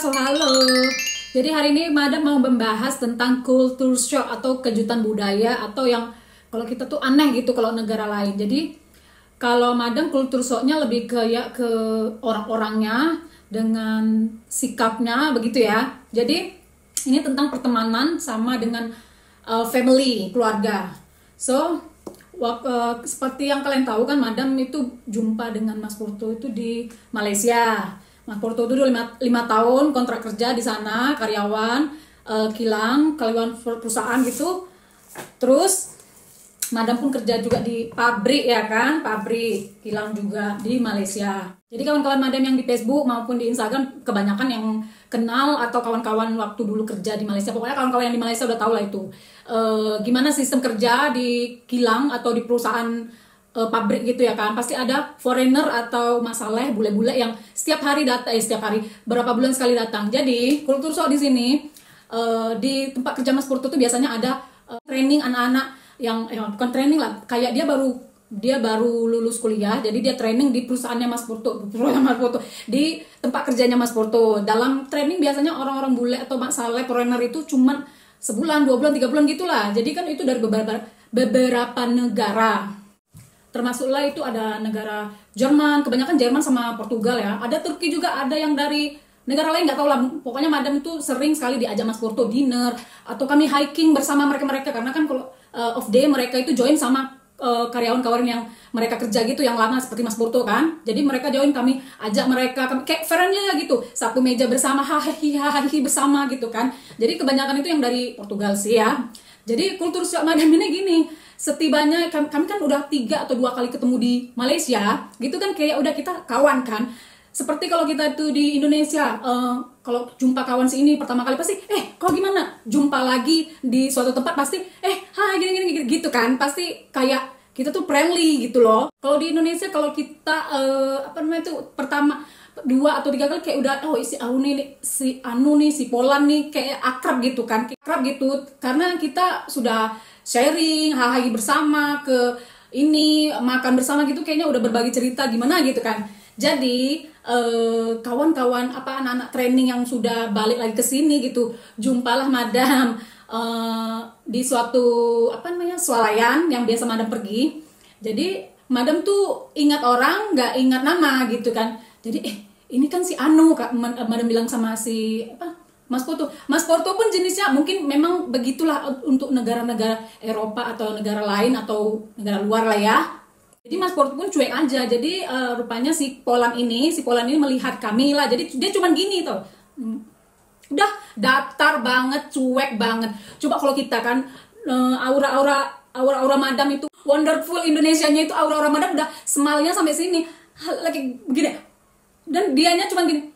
so halo. Jadi hari ini Madam mau membahas tentang culture shock atau kejutan budaya atau yang kalau kita tuh aneh gitu kalau negara lain. Jadi kalau Madam culture shocknya lebih ke orang-orangnya dengan sikapnya begitu ya. Jadi ini tentang pertemanan sama dengan family, keluarga. So seperti yang kalian tahu kan, Madam itu jumpa dengan Mas Porto itu di Malaysia. Mas Porto itu 5 tahun kontrak kerja di sana, karyawan kilang, karyawan perusahaan gitu. Terus Madam pun kerja juga di pabrik ya kan, pabrik kilang juga di Malaysia. Jadi kawan-kawan Madam yang di Facebook maupun di Instagram kebanyakan yang kenal atau kawan-kawan waktu dulu kerja di Malaysia. Pokoknya kawan-kawan yang di Malaysia udah tahu lah itu gimana sistem kerja di kilang atau di perusahaan pabrik gitu ya kan. Pasti ada foreigner atau masalah bule-bule yang setiap hari datang, setiap hari berapa bulan sekali datang. Jadi kultur shock di sini di tempat kerja Mas Porto tuh biasanya ada training anak-anak yang bukan training lah, kayak dia baru lulus kuliah, jadi dia training di perusahaannya Mas Porto, di tempat kerjanya Mas Porto. Dalam training biasanya orang-orang bule atau masalah foreigner itu cuman sebulan, 2 bulan, 3 bulan gitulah. Jadi kan itu dari beberapa negara. Termasuklah itu ada negara Jerman, kebanyakan Jerman sama Portugal ya. Ada Turki juga, ada yang dari negara lain nggak tahu lah. Pokoknya Madam itu sering sekali diajak Mas Porto dinner atau kami hiking bersama mereka karena kan kalau off day mereka itu join sama karyawan-karyawan yang mereka kerja gitu yang lama seperti Mas Porto kan. Jadi mereka join, kami ajak mereka, kami kayak friendnya gitu, satu meja bersama, hahihi bersama gitu kan. Jadi kebanyakan itu yang dari Portugal sih ya. Jadi kultur shock Madam ini gini, setibanya kami kan udah 3 atau 2 kali ketemu di Malaysia gitu kan, kayak udah kita kawan kan. Seperti kalau kita tuh di Indonesia, kalau jumpa kawan ini pertama kali pasti, kau gimana? Jumpa lagi di suatu tempat pasti, hai gini gitu kan. Pasti kayak kita tuh friendly gitu loh. Kalau di Indonesia kalau kita pertama 2 atau 3 kali kayak udah si Anu nih, si Polan nih kayak akrab gitu kan. Akrab gitu karena kita sudah sharing, hahaha bersama, ke ini makan bersama gitu, kayaknya udah berbagi cerita gimana gitu kan. Jadi kawan-kawan anak-anak training yang sudah balik lagi ke sini gitu, jumpalah Madam di suatu swalayan yang biasa Madam pergi. Jadi Madam tuh ingat orang, nggak ingat nama gitu kan. Jadi ini kan si Anu, Madam bilang sama si Mas Porto. Mas Porto pun jenisnya mungkin memang begitulah untuk negara-negara Eropa atau negara lain atau negara luar lah ya. Jadi Mas Porto pun cuek aja. Jadi rupanya si Polan ini melihat kami lah. Jadi dia cuman gini tuh. Udah datar banget, cuek banget. Coba kalau kita kan aura Madam itu wonderful, Indonesianya itu aura Madam udah smile-nya sampai sini. Lagi begini. Dan dianya cuman gini.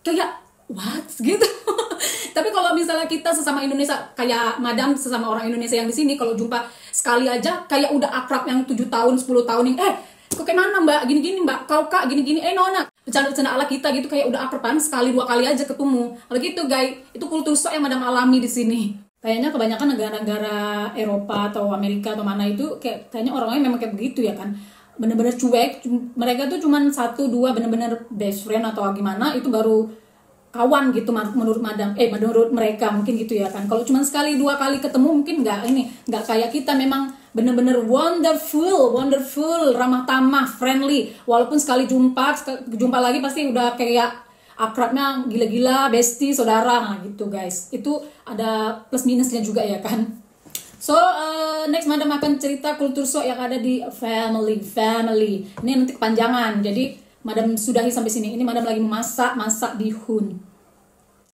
Kayak what gitu. Tapi kalau misalnya kita sesama Indonesia, kayak Madam sesama orang Indonesia yang di sini, kalau jumpa sekali aja kayak udah akrab, yang 7 tahun 10 tahun yang kok kayak mana Mbak, gini-gini Mbak, kau Kak, gini-gini, Nona, bercanda-bercanda ala kita gitu, kayak udah akraban sekali 2 kali aja ketemu. Kalau gitu guys, itu kultur shock yang Madam alami di sini. Kayaknya kebanyakan negara-negara Eropa atau Amerika atau mana itu kayaknya orang-orangnya memang kayak begitu ya kan. Bener-bener cuek, mereka tuh cuman 1-2 bener-bener best friend atau gimana, itu baru kawan gitu menurut Madam, menurut mereka mungkin gitu ya kan. Kalau cuma sekali 2 kali ketemu mungkin nggak kayak kita, memang bener-bener wonderful, ramah tamah, friendly. Walaupun sekali jumpa lagi pasti udah kayak akrabnya gila-gila, bestie, saudara, nah gitu guys. Itu ada plus minusnya juga ya kan. So next Madam akan cerita kultur shock yang ada di family. Ini nanti kepanjangan. Jadi Madam sudahi sampai sini. Ini Madam lagi masak bihun.